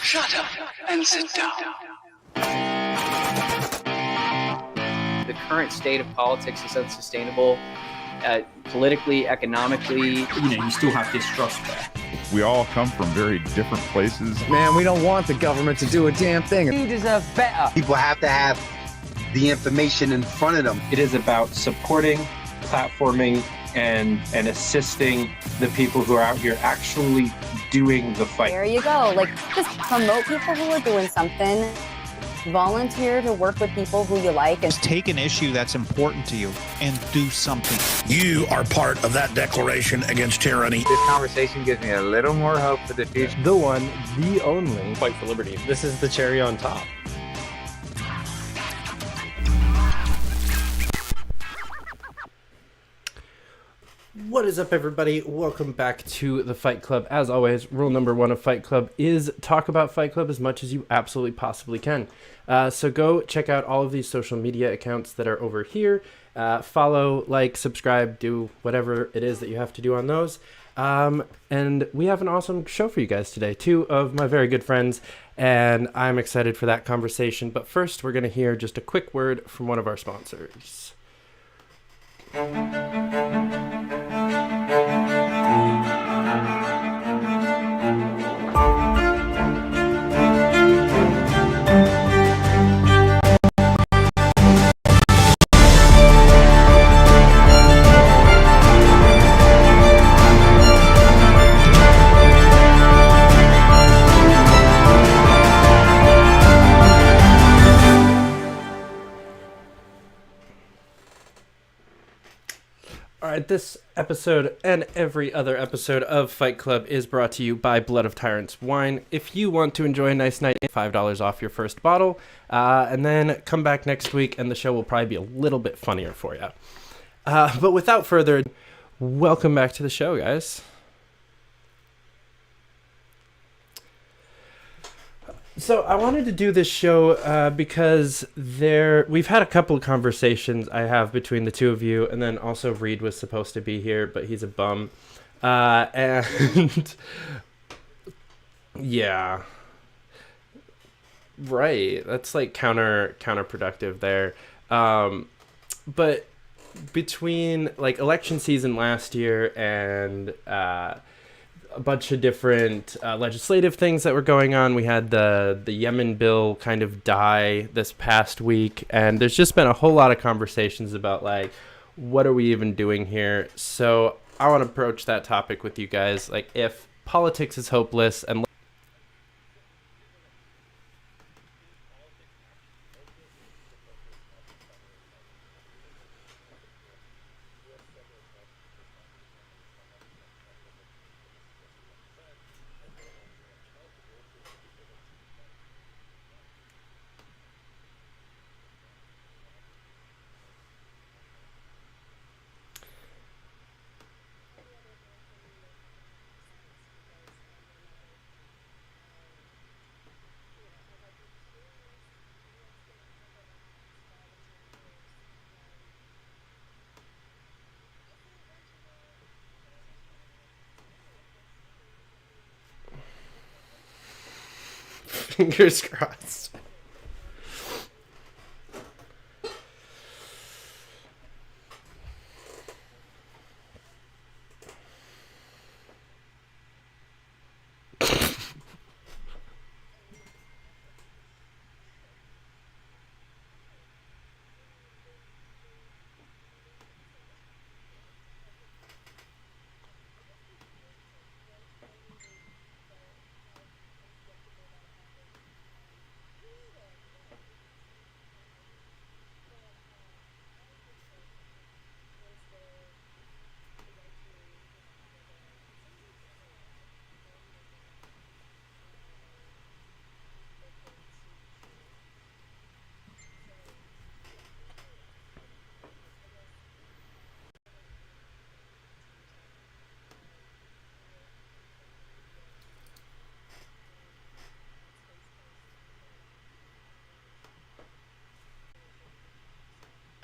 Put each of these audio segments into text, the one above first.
Shut up and sit down. The current state of politics is unsustainable, politically, economically. You still have distrust there. We all come from very different places. Man, we don't want the government to do a damn thing. We deserve better. People have to have the information in front of them. It is about supporting, platforming, and assisting the people who are out here actually doing the fight. There you go. Like, just promote people who are doing something. Volunteer to work with people who you like. And take an issue that's important to you and do something. You are part of that declaration against tyranny. This conversation gives me a little more hope for the future. The one, the only. Fight for liberty. This is the cherry on top. What is up, everybody? Welcome back to the Fight Club. As always, rule number one of Fight Club is talk about Fight Club as much as you absolutely possibly can. So go check out all of these social media accounts that are over here. Follow, like, subscribe, do whatever it is that you have to do on those. And we have an awesome show for you guys today. Two of my very good friends, and I'm excited for that conversation. But first, we're going to hear just a quick word from one of our sponsors. Alright, this episode and every other episode of Fight Club is brought to you by Blood of Tyrants Wine. If you want to enjoy a nice night, $5 off your first bottle, and then come back next week and the show will probably be a little bit funnier for you. But without further ado, welcome back to the show, guys. So I wanted to do this show because we've had a couple of conversations I have between the two of you, and then also Reed was supposed to be here, but he's a bum. And yeah, right. That's like counterproductive there. But between like election season last year and a bunch of different legislative things that were going on. We had the Yemen bill kind of die this past week, and there's just been a whole lot of conversations about like, what are we even doing here? So I want to approach that topic with you guys. Like, if politics is hopeless and fingers crossed.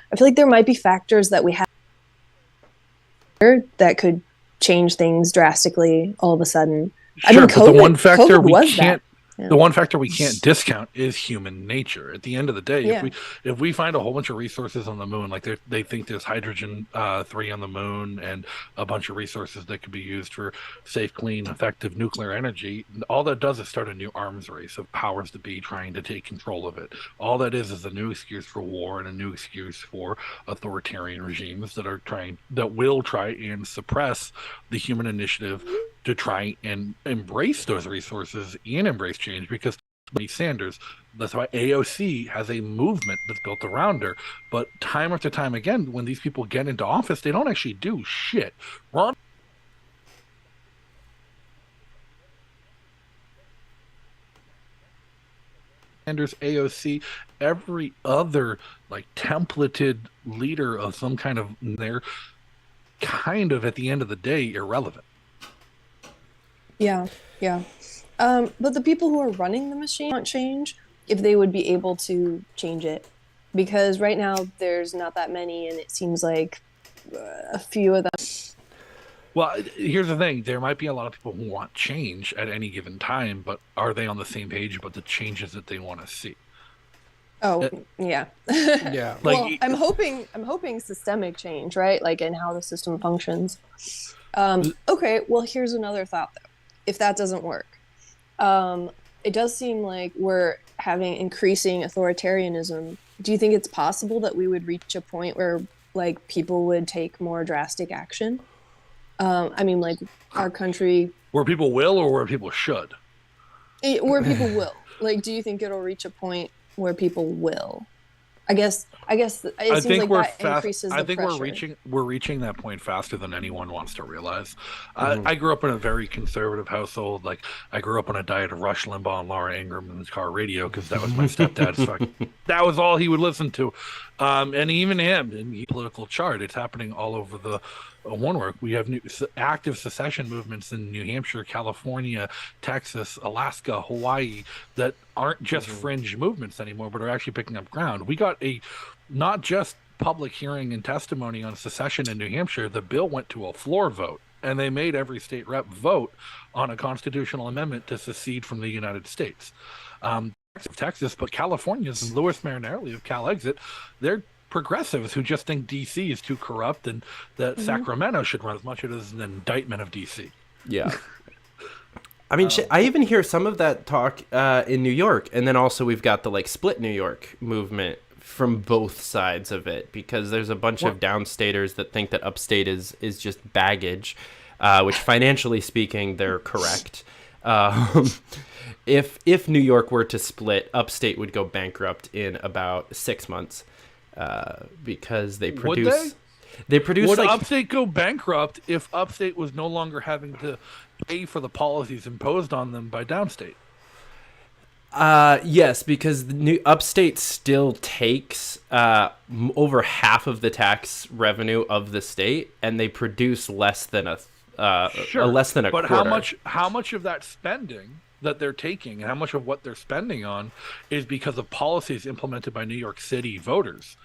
I feel like there might be factors that we have that could change things drastically all of a sudden. Sure, but the one factor we can't Yeah. The one factor we can't discount is human nature. At the end of the day, Yeah. if we find a whole bunch of resources on the moon, like they think there's hydrogen 3 on the moon and a bunch of resources that could be used for safe, clean, effective nuclear energy, all that does is start a new arms race of powers to be trying to take control of it. All that is a new excuse for war and a new excuse for authoritarian regimes that will try and suppress the human initiative to try and embrace those resources and embrace change. Because Bernie Sanders, that's why AOC has a movement that's built around her. But time after time again, when these people get into office, they don't actually do shit. Ron Sanders, AOC, every other like templated leader of some kind of, they're kind of at the end of the day irrelevant. Yeah, yeah. But the people who are running the machine want change if they would be able to change it. Because right now there's not that many, and it seems like a few of them. Well, here's the thing. There might be a lot of people who want change at any given time, but are they on the same page about the changes that they want to see? Oh, yeah. Yeah. Well, I'm hoping systemic change, right? Like in how the system functions. Okay, well, here's another thought though. If that doesn't work, it does seem like we're having increasing authoritarianism. Do you think it's possible that we would reach a point where like people would take more drastic action? I mean, like our country, where people will or where people should? Where people will. Like, do you think it'll reach a point where people will? I guess it seems like that increases the pressure. I think we're reaching that point faster than anyone wants to realize. I grew up in a very conservative household. Like I grew up on a diet of Rush Limbaugh and Laura Ingraham in the car radio because that was my stepdad's that was all he would listen to. And even him in the political chart, it's happening all over the one work. We have active secession movements in New Hampshire, California, Texas, Alaska, Hawaii that aren't just fringe movements anymore, but are actually picking up ground. We got a not just public hearing and testimony on secession in New Hampshire. The bill went to a floor vote, and they made every state rep vote on a constitutional amendment to secede from the United States. Texas, but Californians and Louis Marinelli of Cal Exit, they're progressives who just think DC is too corrupt and that Sacramento should run as much as an indictment of DC. Yeah. I mean, I even hear some of that talk in New York, and then also we've got the like split New York movement from both sides of it, because there's a bunch of downstaters that think that upstate is just baggage, which financially speaking, they're correct. If New York were to split, upstate would go bankrupt in about 6 months. Because they produce. Would upstate go bankrupt if upstate was no longer having to pay for the policies imposed on them by downstate? Yes, because the new upstate still takes over half of the tax revenue of the state, and they produce less than a quarter. But how much of that spending that they're taking and how much of what they're spending on is because of policies implemented by New York City voters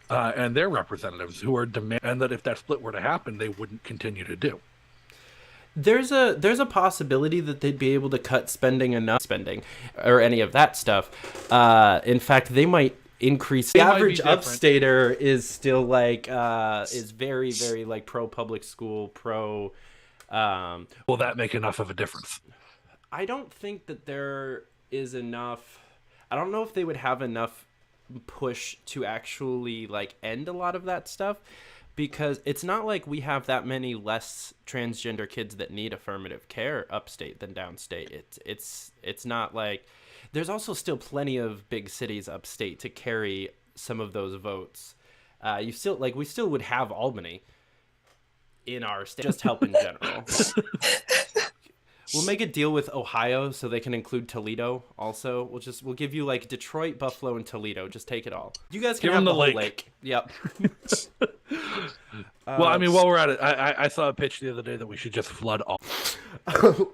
and their representatives who are demanding that if that split were to happen, they wouldn't continue to do. There's a possibility that they'd be able to cut spending or any of that stuff. In fact, they might increase. The average upstater is still like is very, very like pro public school, pro. Will that make enough of a difference? I don't think that there is enough. I don't know if they would have enough push to actually like end a lot of that stuff, because it's not like we have that many less transgender kids that need affirmative care upstate than downstate. It's not like there's also still plenty of big cities upstate to carry some of those votes. We still would have Albany in our state, just help in general. We'll make a deal with Ohio so they can include Toledo also. We'll give you like Detroit, Buffalo, and Toledo. Just take it all. You guys can have the whole lake. Yep. Well, I mean, while we're at it, I saw a pitch the other day that we should just flood all.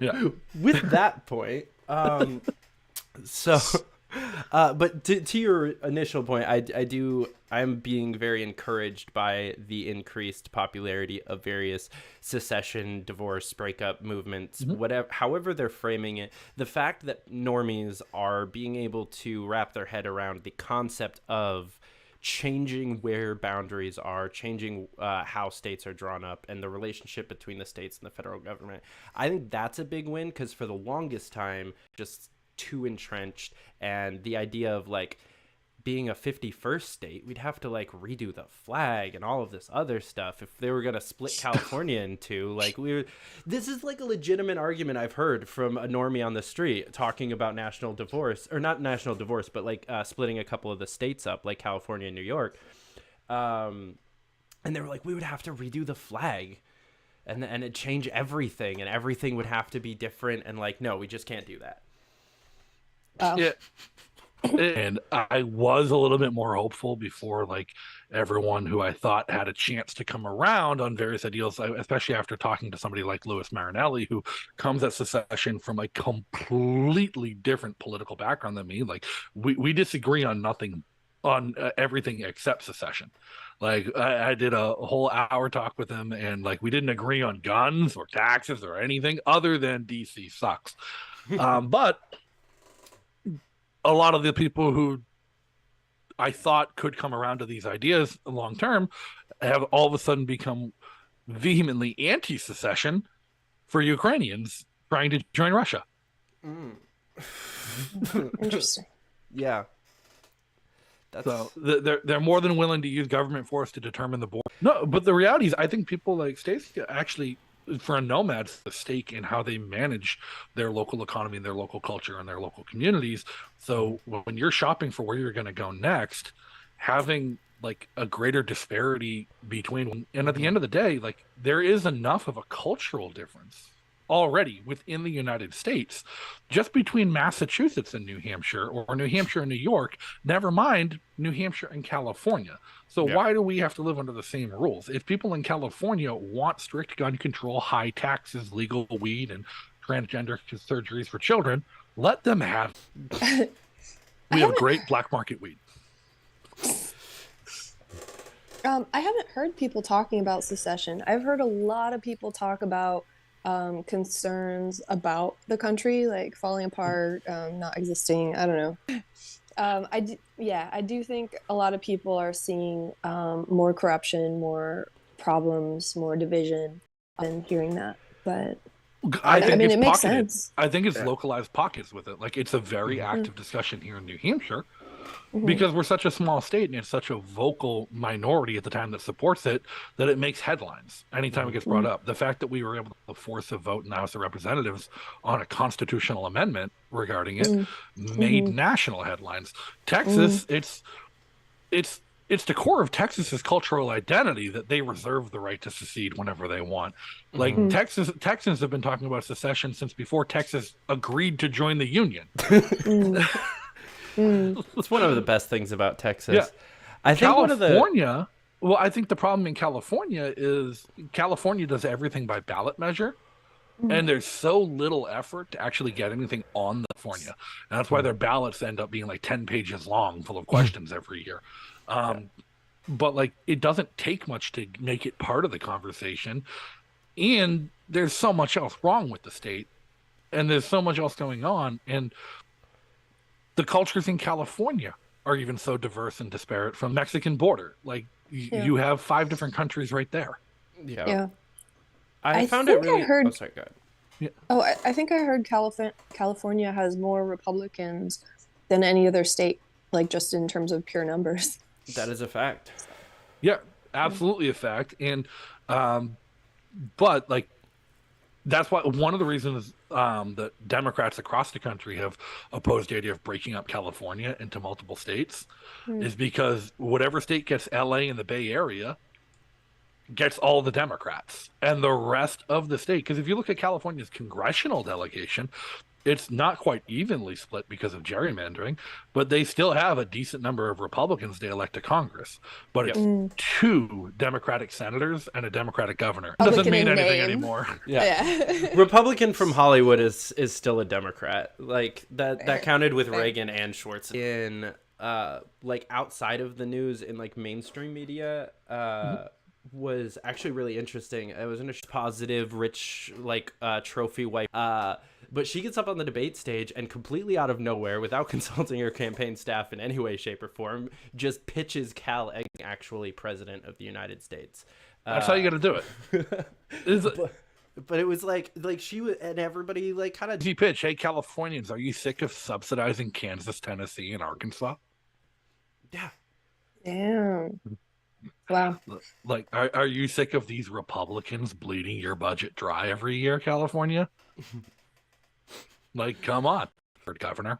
Yeah. With that point, so But to your initial point, I'm being very encouraged by the increased popularity of various secession, divorce, breakup movements, however they're framing it. The fact that normies are being able to wrap their head around the concept of changing where boundaries are, changing how states are drawn up, and the relationship between the states and the federal government. I think that's a big win, because for the longest time, just too entrenched, and the idea of like being a 51st state, we'd have to like redo the flag and all of this other stuff if they were going to split California in two. Like this is like a legitimate argument I've heard from a normie on the street talking about national divorce, or not national divorce, but like splitting a couple of the states up, like California and New York. And they were like, we would have to redo the flag and it'd change everything, and everything would have to be different. And like, no, we just can't do that. Yeah. And I was a little bit more hopeful before, like, everyone who I thought had a chance to come around on various ideals, especially after talking to somebody like Louis Marinelli, who comes at secession from a completely different political background than me. Like, we disagree on nothing, on everything except secession. Like, I did a whole hour talk with him, and like, we didn't agree on guns or taxes or anything other than DC sucks. But a lot of the people who I thought could come around to these ideas long term have all of a sudden become vehemently anti-secession for Ukrainians trying to join Russia. Interesting. Yeah. So they're more than willing to use government force to determine the border. No, but the reality is, I think people like Stacia actually, for a nomad, a stake in how they manage their local economy and their local culture and their local communities. So when you're shopping for where you're going to go next, having like a greater disparity between, and at the end of the day, like, there is enough of a cultural difference already within the United States, just between Massachusetts and New Hampshire, or New Hampshire and New York, never mind New Hampshire and California. So why do we have to live under the same rules? If people in California want strict gun control, high taxes, legal weed, and transgender surgeries for children, let them have it. We have great black market weed. I haven't heard people talking about secession. I've heard a lot of people talk about concerns about the country, like falling apart, not existing. I don't know. I do think a lot of people are seeing more corruption, more problems, more division, and hearing that. But I mean, it makes sense. I think it's localized pockets with it. Like, it's a very active discussion here in New Hampshire, because we're such a small state and it's such a vocal minority at the time that supports it, that it makes headlines anytime it gets brought up. The fact that we were able to force a vote in the House of Representatives on a constitutional amendment regarding it made national headlines. Texas, it's the core of Texas's cultural identity that they reserve the right to secede whenever they want. Like, Texans have been talking about secession since before Texas agreed to join the Union. It's one of the best things about Texas. Yeah. I think California, well, I think the problem in California is California does everything by ballot measure, and there's so little effort to actually get anything on California. And that's why their ballots end up being like 10 pages long, full of questions every year. But like, it doesn't take much to make it part of the conversation. And there's so much else wrong with the state, and there's so much else going on. And the cultures in California are even so diverse and disparate from Mexican border. Like, you have 5 different countries right there. Yeah. I found it really... Oh, sorry, go ahead. Yeah. Oh, I think I heard California has more Republicans than any other state, like, just in terms of pure numbers. That is a fact. Yeah, absolutely a fact. And, but like, that's why one of the reasons that Democrats across the country have opposed the idea of breaking up California into multiple states is because whatever state gets LA and the Bay Area gets all the Democrats, and the rest of the state, because if you look at California's congressional delegation, It's not quite evenly split because of gerrymandering, but they still have a decent number of Republicans they elect to Congress. But it's 2 Democratic senators and a Democratic governor. It doesn't mean anything anymore. Yeah. Republican from Hollywood is still a Democrat. Like that counted with Reagan and Schwartz. In like outside of the news in like mainstream media, was actually really interesting. It was in a positive, rich, like trophy wife. But she gets up on the debate stage and completely out of nowhere, without consulting her campaign staff in any way, shape, or form, just pitches Cal as actually president of the United States. That's how you got to do it. But it was like she was, and everybody like kind of. He pitch, hey Californians, are you sick of subsidizing Kansas, Tennessee, and Arkansas? Yeah. Damn. Wow. Like, are you sick of these Republicans bleeding your budget dry every year, California? Like, come on, for governor.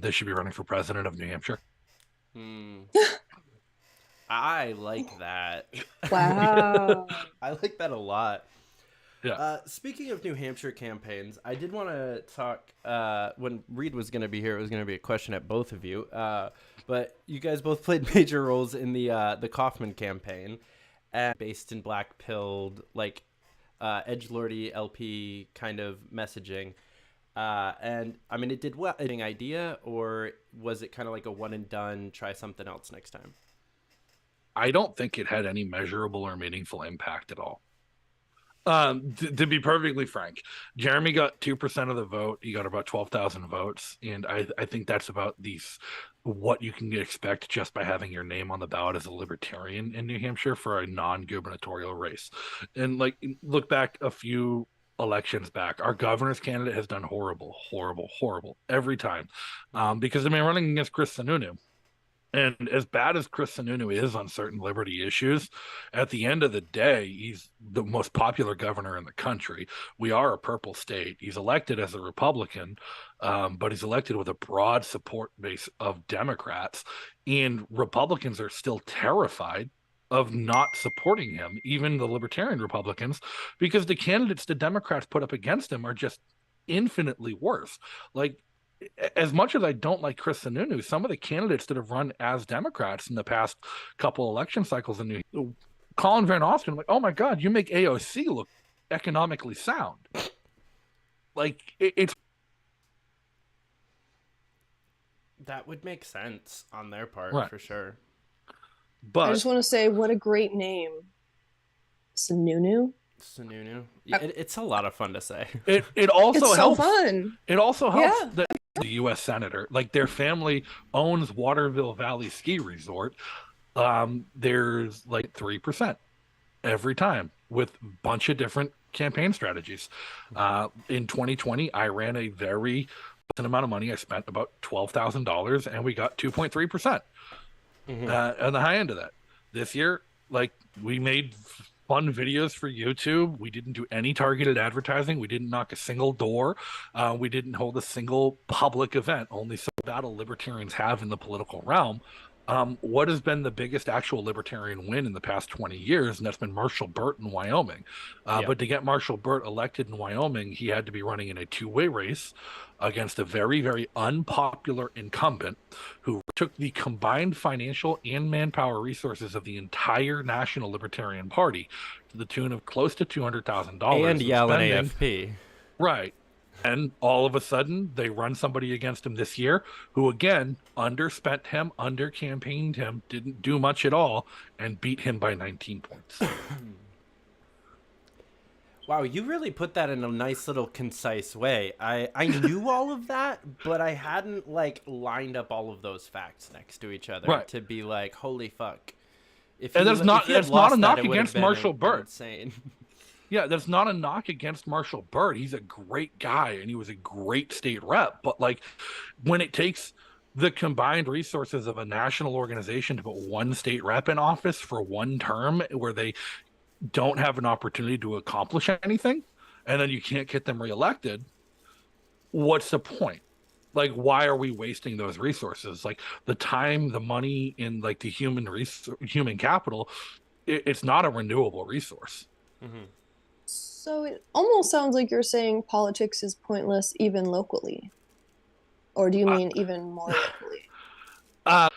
They should be running for president of New Hampshire. I like that. Wow. I like that a lot. Yeah. Speaking of New Hampshire campaigns, I did want to talk, when Reed was going to be here, it was going to be a question at both of you. But you guys both played major roles in the Kaufman campaign, based in black-pilled, like, edgelordy LP kind of messaging. And I mean, it did well. An idea, or was it kind of like a one and done, try something else next time? I don't think it had any measurable or meaningful impact at all. To be perfectly frank, Jeremy got 2% of the vote. He got about 12,000 votes, and I think that's about what you can expect just by having your name on the ballot as a libertarian in New Hampshire for a non-gubernatorial race. And like, look back a few elections back, our governor's candidate has done horrible every time, because they've been running against Chris Sununu. And as bad as Chris Sununu is on certain liberty issues, at the end of the day, he's the most popular governor in the country. We are a purple state. He's elected as a Republican, but he's elected with a broad support base of Democrats. And Republicans are still terrified of not supporting him, even the Libertarian Republicans, because the candidates the Democrats put up against him are just infinitely worse. Like, as much as I don't like Chris Sununu, some of the candidates that have run as Democrats in the past couple election cycles in New Colin Van Osten, like, oh my God, you make AOC look economically sound. Like, it's. That would make sense on their part, right, for sure. But I just want to say, what a great name. Sununu? Sununu. It's a lot of fun to say. It also it's helps. So fun. It also helps that the U.S. senator, like, their family owns Waterville Valley Ski Resort. There's like 3% every time with a bunch of different campaign strategies. In 2020, I ran a very amount of money. I spent about $12,000, and we got 2.3% on the high end of that. This year, like, we made fun videos for YouTube. We didn't do any targeted advertising. We didn't knock a single door. We didn't hold a single public event. Only some battle libertarians have in the political realm. What has been the biggest actual libertarian win in the past 20 years? And that's been Marshall Burt in Wyoming. But to get Marshall Burt elected in Wyoming, he had to be running in a two-way race against a very, very unpopular incumbent who took the combined financial and manpower resources of the entire National Libertarian Party to the tune of close to $200,000. And yell an AFP. Right. And all of a sudden, they run somebody against him this year who, again, underspent him, under-campaigned him, didn't do much at all, and beat him by 19 points. Wow, you really put that in a nice little concise way. I knew all of that, but I hadn't, like, lined up all of those facts next to each other to be like, holy fuck. And that's not a knock against Marshall Burt. Insane. Yeah, that's not a knock against Marshall Burt. He's a great guy, and he was a great state rep. But, like, when it takes the combined resources of a national organization to put one state rep in office for one term where they don't have an opportunity to accomplish anything, and then you can't get them reelected, what's the point? Like, why are we wasting those resources? Like, the time, the money, and, like, the human capital, it's not a renewable resource. So it almost sounds like you're saying politics is pointless even locally. Or do you mean even more locally?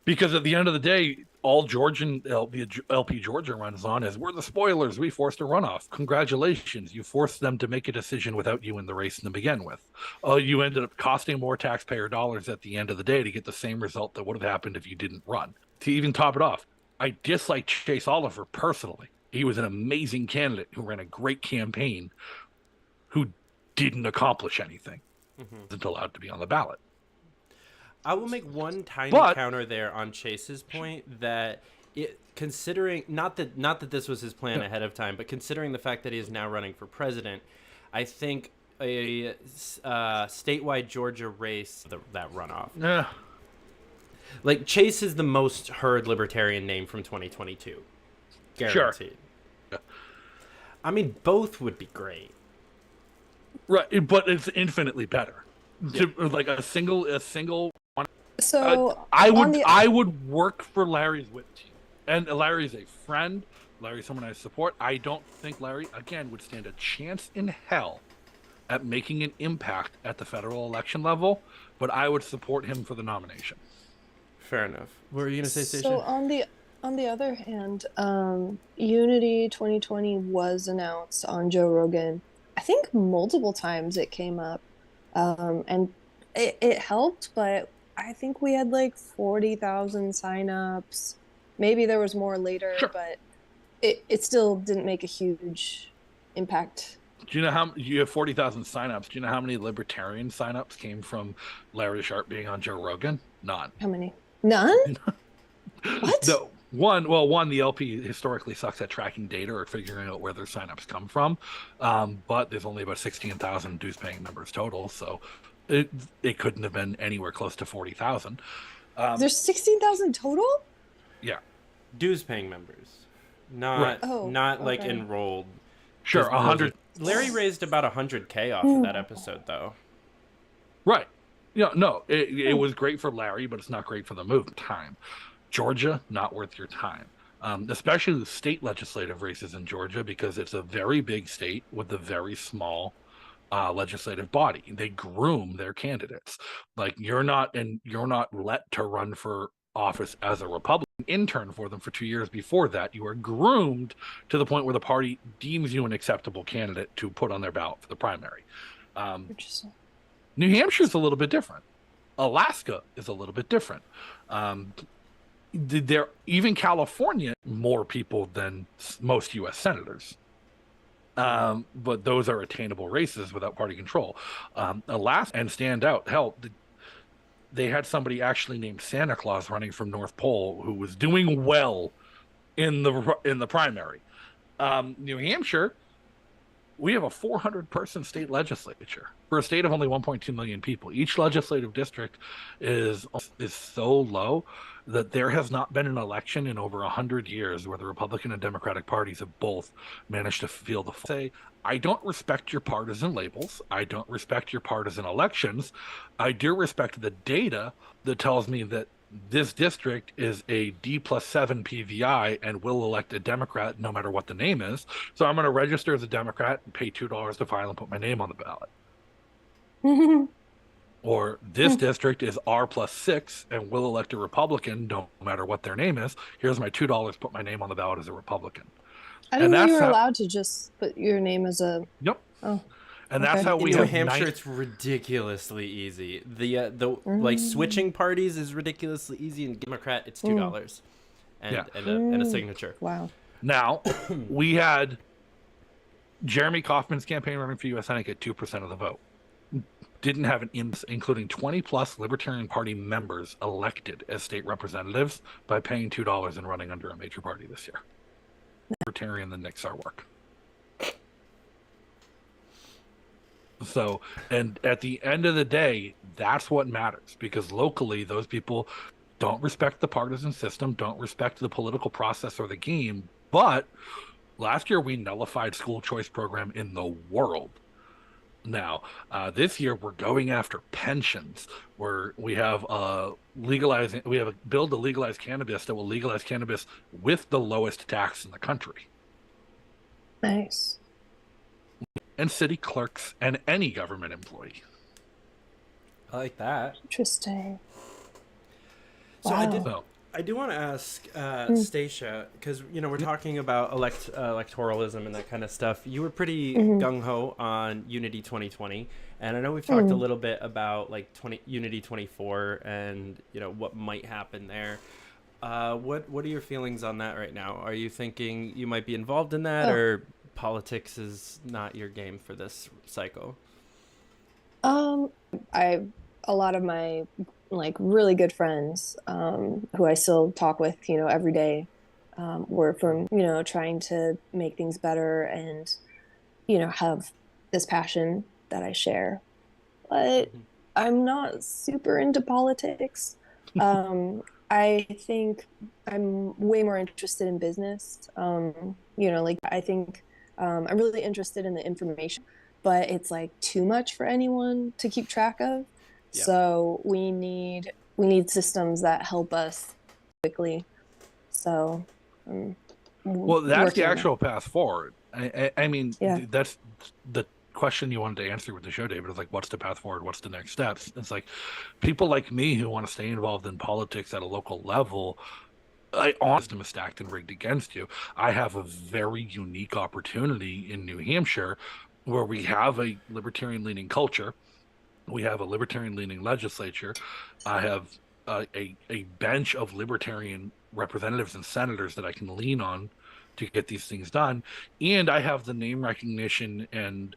Because at the end of the day, all Georgian LP Georgia runs on is, we're the spoilers. We forced a runoff. Congratulations. You forced them to make a decision without you in the race to begin with. You ended up costing more taxpayer dollars at the end of the day to get the same result that would have happened if you didn't run. To even top it off, I dislike Chase Oliver personally. He was an amazing candidate who ran a great campaign who didn't accomplish anything. Wasn't allowed to be on the ballot. I will make one tiny counter there on Chase's point that considering not that this was his plan ahead of time, but considering the fact that he is now running for president, I think a statewide Georgia race, that runoff. Yeah. Like, Chase is the most heard libertarian name from 2022. Guaranteed. Sure. I mean, both would be great. Right, but it's infinitely better. Yeah. Like a single one. So I would work for Larry's whip team, and Larry's a friend. Larry's someone I support. I don't think Larry again would stand a chance in hell at making an impact at the federal election level, but I would support him for the nomination. Fair enough. What were you gonna say, Stacia? So on the other hand, Unity 2020 was announced on Joe Rogan. I think multiple times it came up, and it helped, but I think we had like 40,000 signups. Maybe there was more later, but it still didn't make a huge impact. Do you know how you have 40,000 signups? Do you know how many libertarian signups came from Larry Sharp being on Joe Rogan? None. How many? None? What? No. One, the LP historically sucks at tracking data or figuring out where their signups come from. But there's only about 16,000 dues paying members total, so it couldn't have been anywhere close to 40,000. There's 16,000 total? Yeah. Dues paying members. Not like enrolled. Sure, 100. Larry raised about 100K off of that episode, though. Right. Yeah, no, it was great for Larry, but it's not great for the movement. Georgia, not worth your time. Especially the state legislative races in Georgia, because it's a very big state with a very small legislative body. They groom their candidates. Like, you're not let to run for office as a Republican. Intern for them for 2 years before that. You are groomed to the point where the party deems you an acceptable candidate to put on their ballot for the primary. Interesting. New Hampshire's a little bit different. Alaska is a little bit different. Even California, more people than most U.S. senators. But those are attainable races without party control. Alaska, and stand out. Hell, they had somebody actually named Santa Claus running from North Pole who was doing well in the primary. New Hampshire, we have a 400-person state legislature for a state of only 1.2 million people. Each legislative district is so low that there has not been an election in over 100 years where the Republican and Democratic parties have both managed to field the say, I don't respect your partisan labels. I don't respect your partisan elections. I do respect the data that tells me that this district is a D+7 PVI and will elect a Democrat no matter what the name is. So I'm going to register as a Democrat and pay $2 to file and put my name on the ballot. Or this district is R+6 and will elect a Republican no matter what their name is. Here's my $2, put my name on the ballot as a Republican. I didn't know you were allowed to just put your name as a... Yep. Oh. And that's how we in New have Hampshire. It's ridiculously easy. The like switching parties is ridiculously easy. In Democrat, it's $2 and a signature. Wow. Now we had Jeremy Kauffman's campaign running for U.S. Senate get 2% of the vote. Didn't have including 20+ Libertarian Party members elected as state representatives by paying $2 and running under a major party this year. Libertarian than Nick's our work. So, and at the end of the day, that's what matters, because locally, those people don't respect the partisan system, don't respect the political process or the game. But last year, we nullified school choice program in the world. Now, this year, we're going after pensions, where we have a bill to legalize cannabis that will legalize cannabis with the lowest tax in the country. Nice. and city clerks and any government employee. I like that. Interesting. So Wow. I do want to ask Stacia, because we're talking about electoralism and that kind of stuff. You were pretty gung ho on Unity 2020, and I know we've talked a little bit about like Unity 24 and what might happen there. What are your feelings on that right now? Are you thinking you might be involved in that, or politics is not your game for this cycle? A lot of my really good friends who I still talk with every day were from trying to make things better and have this passion that I share, but I'm not super into politics. I think I'm way more interested in business. I think I'm really interested in the information, but it's too much for anyone to keep track of. Yeah. So we need systems that help us quickly. So well, that's the actual path forward. I mean, that's the question you wanted to answer with the show, David, is what's the path forward? What's the next steps? It's people like me who want to stay involved in politics at a local level, system is stacked and rigged against you. I have a very unique opportunity in New Hampshire where we have a libertarian leaning culture. We have a libertarian leaning legislature. I have a bench of libertarian representatives and senators that I can lean on to get these things done. And I have the name recognition and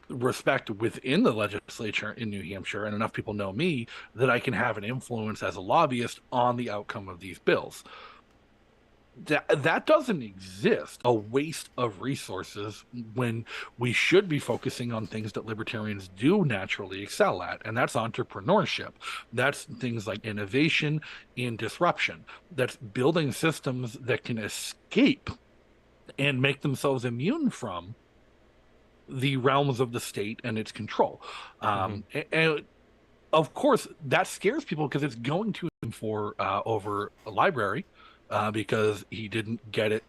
respect within the legislature in New Hampshire, and enough people know me that I can have an influence as a lobbyist on the outcome of these bills. That doesn't exist, a waste of resources, when we should be focusing on things that libertarians do naturally excel at, and that's entrepreneurship. That's things like innovation and disruption. That's building systems that can escape and make themselves immune from the realms of the state and its control. And of course, that scares people because it's going to for over a library. Because he didn't get it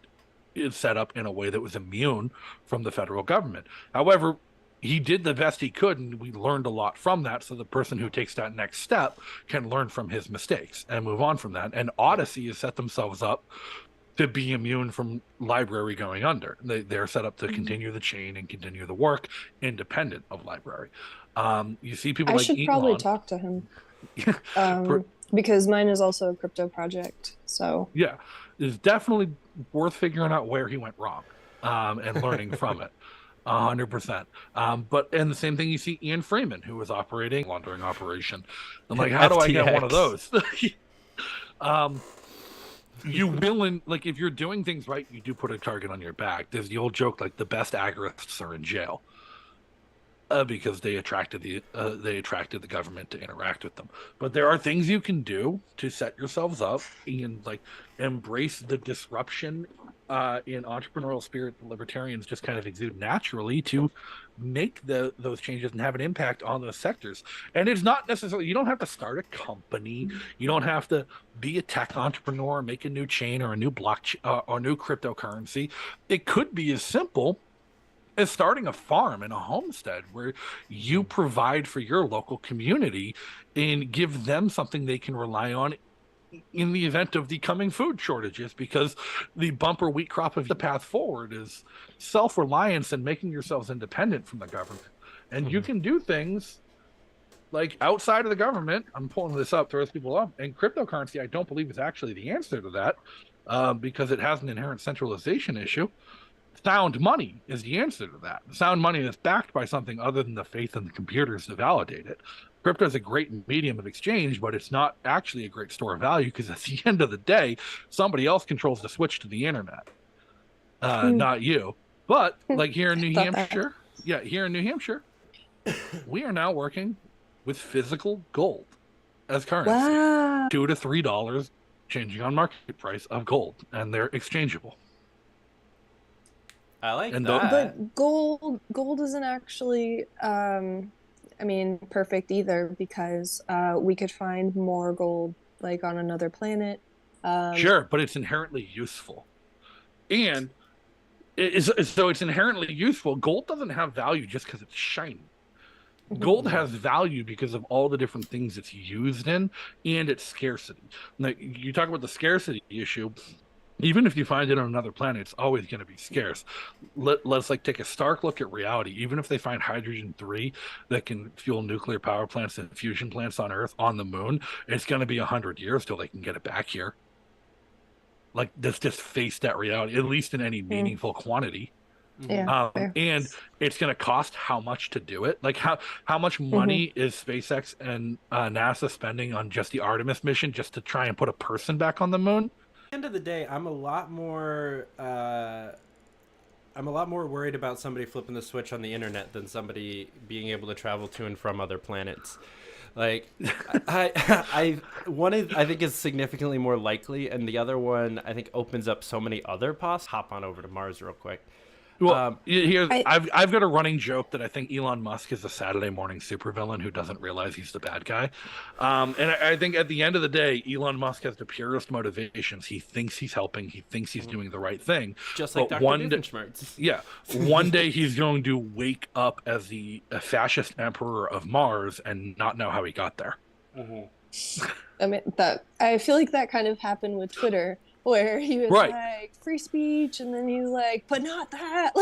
set up in a way that was immune from the federal government. However, he did the best he could, and we learned a lot from that, so the person who takes that next step can learn from his mistakes and move on from that. And Odyssey has set themselves up to be immune from library going under. They're set up to continue the chain and continue the work independent of library. You see people I should probably talk to him. Because mine is also a crypto project. So yeah, it's definitely worth figuring out where he went wrong and learning from it. 100%. But and the same thing, you see Ian Freeman, who was operating laundering operation. I'm like, how do I get one of those? You will, if you're doing things right, you do put a target on your back. There's the old joke, the best agorists are in jail. Because they attracted the government to interact with them. But there are things you can do to set yourselves up and embrace the disruption in entrepreneurial spirit that libertarians just kind of exude naturally to make those changes and have an impact on those sectors. And it's not necessarily, you don't have to start a company, you don't have to be a tech entrepreneur, make a new chain or a new blockchain or new cryptocurrency. It could be as simple as starting a farm and a homestead where you provide for your local community and give them something they can rely on in the event of the coming food shortages, because the bumper wheat crop of the path forward is self-reliance and making yourselves independent from the government. And you can do things outside of the government. I'm pulling this up, throws people up. And cryptocurrency, I don't believe, is actually the answer to that because it has an inherent centralization issue. Sound money is the answer to that. Sound money that's backed by something other than the faith in the computers to validate it. Crypto is a great medium of exchange, but it's not actually a great store of value because at the end of the day, somebody else controls the switch to the internet, not you. But here in New Hampshire, here in New Hampshire, we are now working with physical gold as currency. Wow. $2 to $3 changing on market price of gold, and they're exchangeable. I like that. But gold isn't actually, perfect either, because we could find more gold on another planet. Sure, but it's inherently useful. And So it's inherently useful. Gold doesn't have value just because it's shiny. Gold has value because of all the different things it's used in and its scarcity. Like, you talk about the scarcity issue. Even if you find it on another planet, it's always going to be scarce. Let's like take a stark look at reality. Even if they find hydrogen-3 that can fuel nuclear power plants and fusion plants on Earth, on the moon, it's going to be 100 years till they can get it back here. Like, let's just face that reality, at least in any meaningful quantity. Yeah, and it's going to cost how much to do it? Like, how much money is SpaceX and NASA spending on just the Artemis mission just to try and put a person back on the moon? At the end of the day, I'm a lot more worried about somebody flipping the switch on the internet than somebody being able to travel to and from other planets. Like, I think is significantly more likely, and the other one I think opens up so many other possibilities. Hop on over to Mars real quick. Well, I've got a running joke that I think Elon Musk is a Saturday morning supervillain who doesn't realize he's the bad guy. And I think at the end of the day, Elon Musk has the purest motivations. He thinks he's helping. He thinks he's doing the right thing. Just like Dr. Doofenshmirtz. Yeah. One day he's going to wake up as the fascist emperor of Mars and not know how he got there. I mean, I feel like that kind of happened with Twitter, where he was like, free speech, and then he's like, but not that.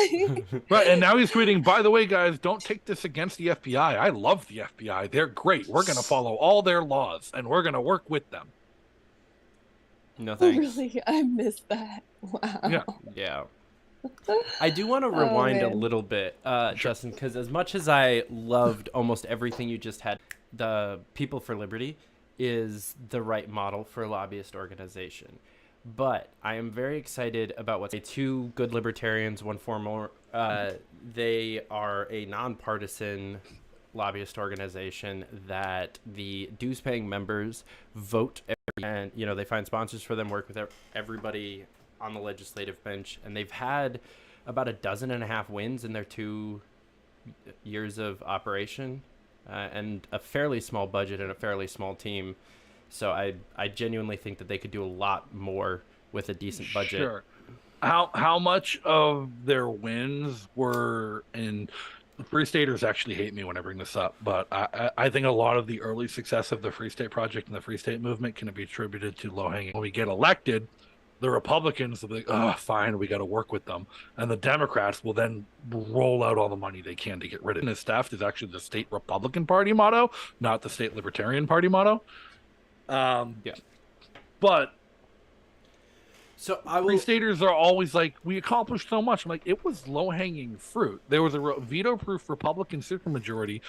Right, and now he's tweeting, by the way, guys, don't take this against the FBI. I love the FBI. They're great. We're going to follow all their laws, and we're going to work with them. No thanks. Really? I missed that. Wow. Yeah. I do want to rewind a little bit, Justin, because as much as I loved almost everything you just had, the People for Liberty is the right model for a lobbyist organization. But I am very excited about what two good libertarians, one former. They are a nonpartisan lobbyist organization that the dues-paying members vote, and they find sponsors for them, work with everybody on the legislative bench, and they've had about 12.5 wins in their 2 years of operation, and a fairly small budget and a fairly small team. So I genuinely think that they could do a lot more with a decent budget. Sure. How much of their wins were in... Free Staters actually hate me when I bring this up, but I think a lot of the early success of the Free State Project and the Free State Movement can be attributed to low-hanging. When we get elected, the Republicans will be like, oh, fine, we got to work with them. And the Democrats will then roll out all the money they can to get rid of it. And his staff is actually the state Republican Party motto, not the state Libertarian Party motto. But so Free Staters are always like, we accomplished so much. I'm like, it was low-hanging fruit. There was a veto-proof Republican supermajority.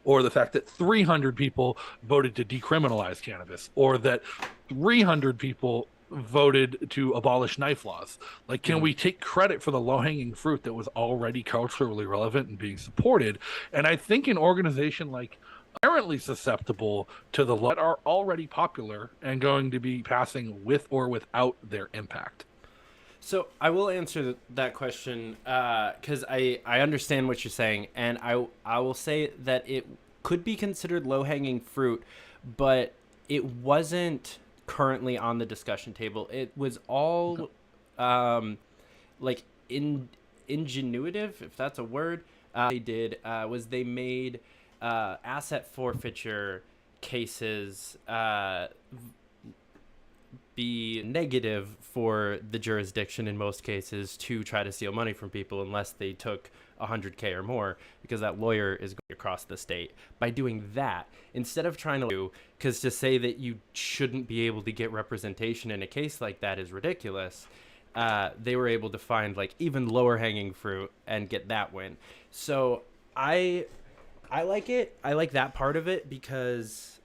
Or the fact that 300 people voted to decriminalize cannabis, or that 300 people voted to abolish knife laws. Like, can we take credit for the low-hanging fruit that was already culturally relevant and being supported? And I think an organization like apparently susceptible to the law that are already popular and going to be passing with or without their impact. So I will answer that question because I understand what you're saying, and I will say that it could be considered low-hanging fruit, but it wasn't currently on the discussion table. It was all like ingenuitive, if that's a word. They did was they made asset forfeiture cases be negative for the jurisdiction in most cases to try to steal money from people unless they took $100K or more, because that lawyer is going across the state. By doing that, instead of trying to because to say that you shouldn't be able to get representation in a case like that is ridiculous, they were able to find like even lower hanging fruit and get that win. So I like it. I like that part of it because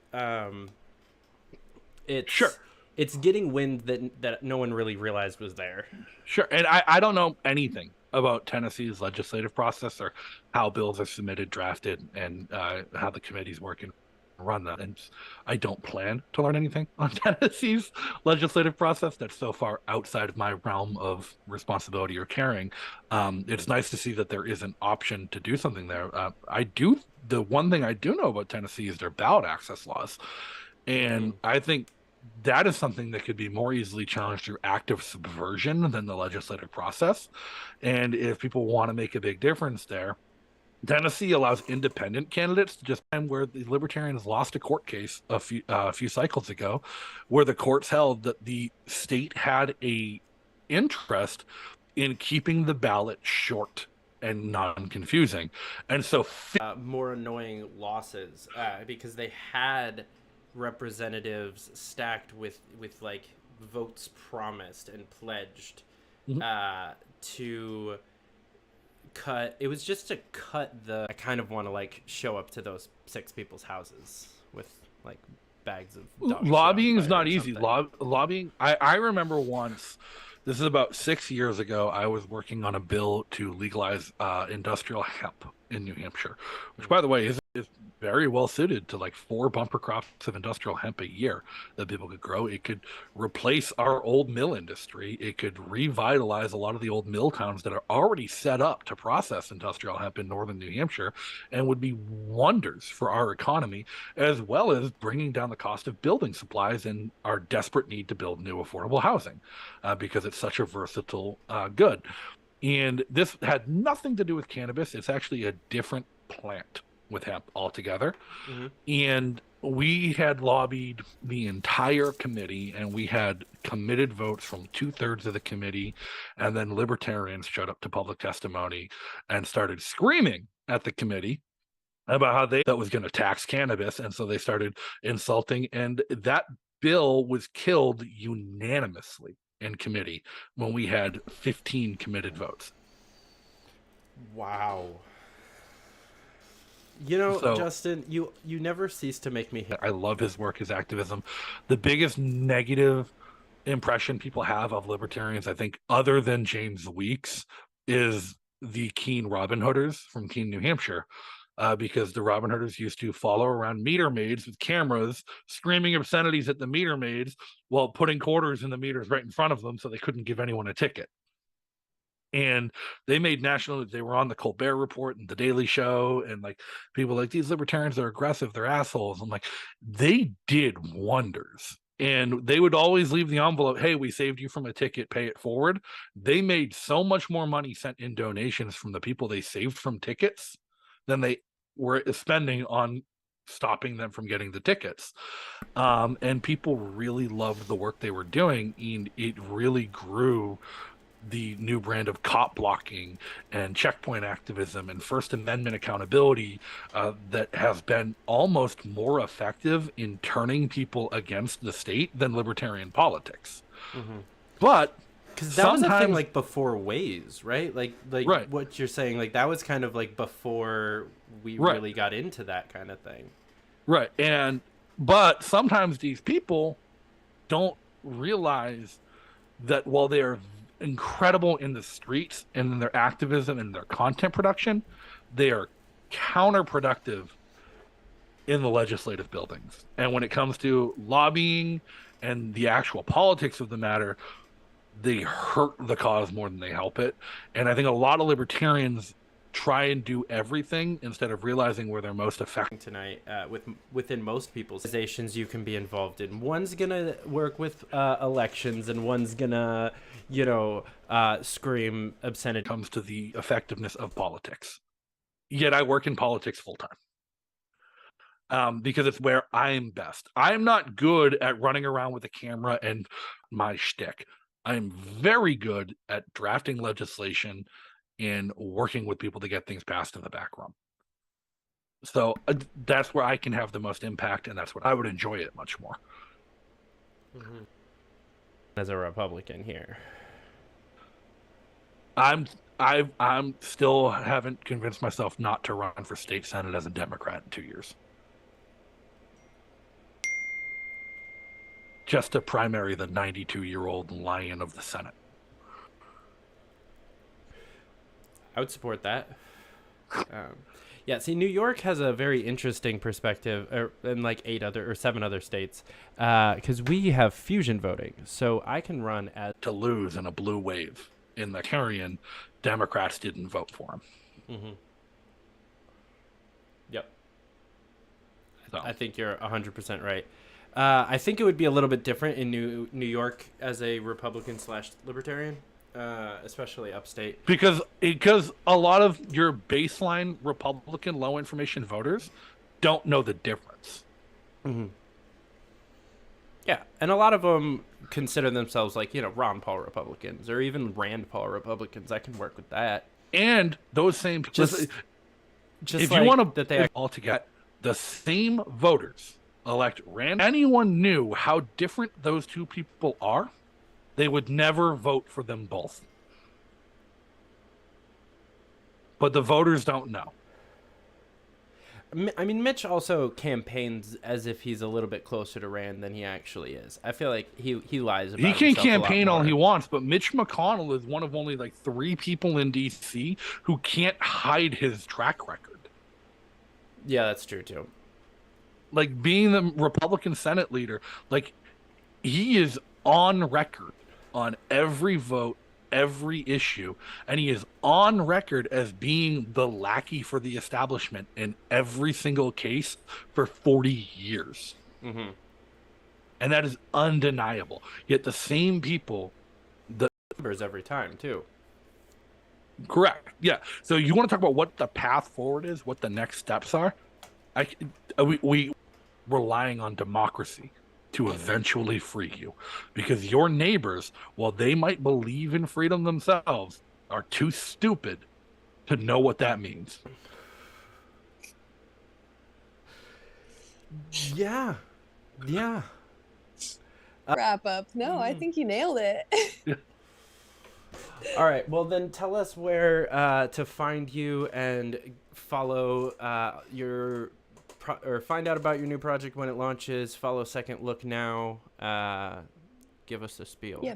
it's getting wind that no one really realized was there. Sure. And I don't know anything about Tennessee's legislative process or how bills are submitted, drafted, and how the committees work and run that. And I don't plan to learn anything on Tennessee's legislative process. That's so far outside of my realm of responsibility or caring. It's nice to see that there is an option to do something there. The one thing I do know about Tennessee is their ballot access laws. And I think that is something that could be more easily challenged through active subversion than the legislative process. And if people want to make a big difference there, Tennessee allows independent candidates to just where the Libertarians lost a court case a few cycles ago, where the courts held that the state had a interest in keeping the ballot short and non-confusing, and so more annoying losses because they had representatives stacked with like votes promised and pledged to cut. It was just to cut the. I kind of want to like show up to those 6 people's houses with like bags of lobbying is not easy. Lobbying. I remember once. This is about 6 years ago. I was working on a bill to legalize industrial hemp in New Hampshire, which, by the way, is very well suited to like 4 bumper crops of industrial hemp a year that people could grow. It could replace our old mill industry. It could revitalize a lot of the old mill towns that are already set up to process industrial hemp in northern New Hampshire, and would be wonders for our economy, as well as bringing down the cost of building supplies and our desperate need to build new affordable housing because it's such a versatile good. And this had nothing to do with cannabis. It's actually a different plant with hemp altogether. And we had lobbied the entire committee, and we had committed votes from 2/3 of the committee, and then libertarians showed up to public testimony and started screaming at the committee about how that was going to tax cannabis, and so they started insulting, and that bill was killed unanimously in committee when we had 15 committed votes. Wow. You know, so, Justin, you never cease to make me hate. I love his work, his activism. The biggest negative impression people have of libertarians, I think, other than James Weeks, is the Keene Robin Hooders from Keene, New Hampshire, because the Robin Hooders used to follow around meter maids with cameras, screaming obscenities at the meter maids while putting quarters in the meters right in front of them so they couldn't give anyone a ticket. And they made national. They were on the Colbert Report and the Daily Show, and like people like, these libertarians are aggressive, they're assholes. I'm like, they did wonders, and they would always leave the envelope. Hey, we saved you from a ticket. Pay it forward. They made so much more money sent in donations from the people they saved from tickets than they were spending on stopping them from getting the tickets. And people really loved the work they were doing, and it really grew the new brand of cop blocking and checkpoint activism and First Amendment accountability that has been almost more effective in turning people against the state than libertarian politics. But because that was a thing like before Waze, right? Like right. What you're saying, like that was kind of like before we really got into that kind of thing. Right. But sometimes these people don't realize that while they're incredible in the streets and in their activism and their content production, they are counterproductive in the legislative buildings. And when it comes to lobbying and the actual politics of the matter, they hurt the cause more than they help it. And I think a lot of libertarians try and do everything instead of realizing where they're most effective. Tonight, within most people's organizations you can be involved in. One's gonna work with elections, and one's gonna, scream obscenity. Comes to the effectiveness of politics. Yet I work in politics full time. Because it's where I'm best. I'm not good at running around with a camera and my shtick. I'm very good at drafting legislation and working with people to get things passed in the back room. So that's where I can have the most impact, and that's what I would enjoy it much more. As a Republican here, I'm still haven't convinced myself not to run for state senate as a Democrat in 2 years. Just to primary the 92-year-old lion of the Senate. I would support that. Yeah, see, New York has a very interesting perspective, in like 7 other states, because we have fusion voting. So I can run as to lose in a blue wave. In the Carrion, Democrats didn't vote for him. Yep. So. I think you're 100% right. I think it would be a little bit different in New York as a Republican/Libertarian, especially upstate. Because a lot of your baseline Republican low information voters don't know the difference. Mm-hmm. Yeah, and a lot of them consider themselves like, Ron Paul Republicans or even Rand Paul Republicans. I can work with that. And those same just if like you want to that they all together, the same voters elect Rand. Anyone knew how different those two people are, they would never vote for them both. But the voters don't know. I mean, Mitch also campaigns as if he's a little bit closer to Rand than he actually is. I feel like he lies about He can himself campaign a lot all more. he wants, but Mitch McConnell is one of only like 3 people in D.C. who can't hide his track record. Yeah, that's true too. Like being the Republican Senate leader, like he is on record on every vote, every issue, and he is on record as being the lackey for the establishment in every single case for 40 years. Mm-hmm. And that is undeniable. Yet the same people, the numbers every time too. Correct. Yeah. So you want to talk about what the path forward is, what the next steps are? We relying on democracy to eventually free you, because your neighbors, while they might believe in freedom themselves, are too stupid to know what that means. Yeah. Wrap up. No, I think you nailed it. All right. Well, then tell us where to find you and follow or find out about your new project when it launches. Follow Second Look now. Give us a spiel. Yeah.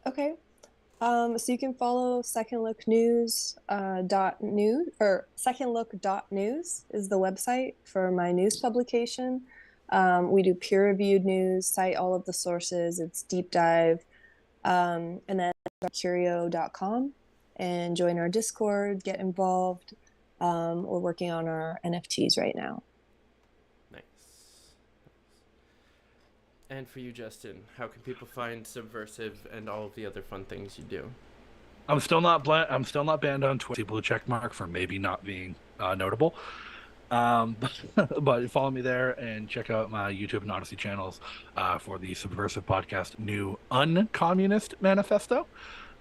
Okay. So you can follow Second Look News .news or secondlook.news is the website for my news publication. We do peer-reviewed news, cite all of the sources. It's deep dive. And then curio.com and join our Discord, get involved. We're working on our NFTs right now. Nice. And for you, Justin, how can people find Subversive and all of the other fun things you do? I'm still not banned on Twitter. Blue check mark for maybe not being notable. But follow me there and check out my YouTube and Odyssey channels for the Subversive podcast new Uncommunist Manifesto.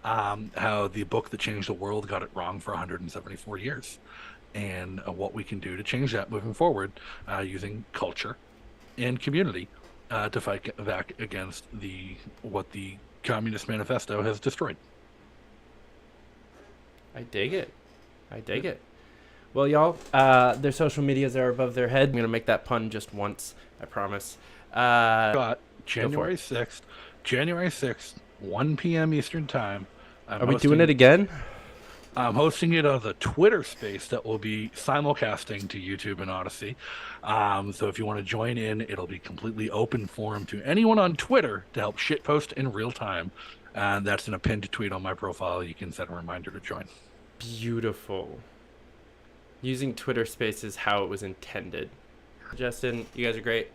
How the book that changed the world got it wrong for 174 years, and what we can do to change that moving forward using culture and community to fight back against what the Communist Manifesto has destroyed. I dig it. Well, y'all, their social medias are above their head. I'm going to make that pun just once, I promise. January 6th, 1 p.m. Eastern Time. Are we doing it again? I'm hosting it on the Twitter space that will be simulcasting to YouTube and Odyssey. So if you want to join in, it'll be completely open forum to anyone on Twitter to help shitpost in real time. And that's in a pinned tweet on my profile. You can set a reminder to join. Beautiful. Using Twitter space is how it was intended. Justin, you guys are great.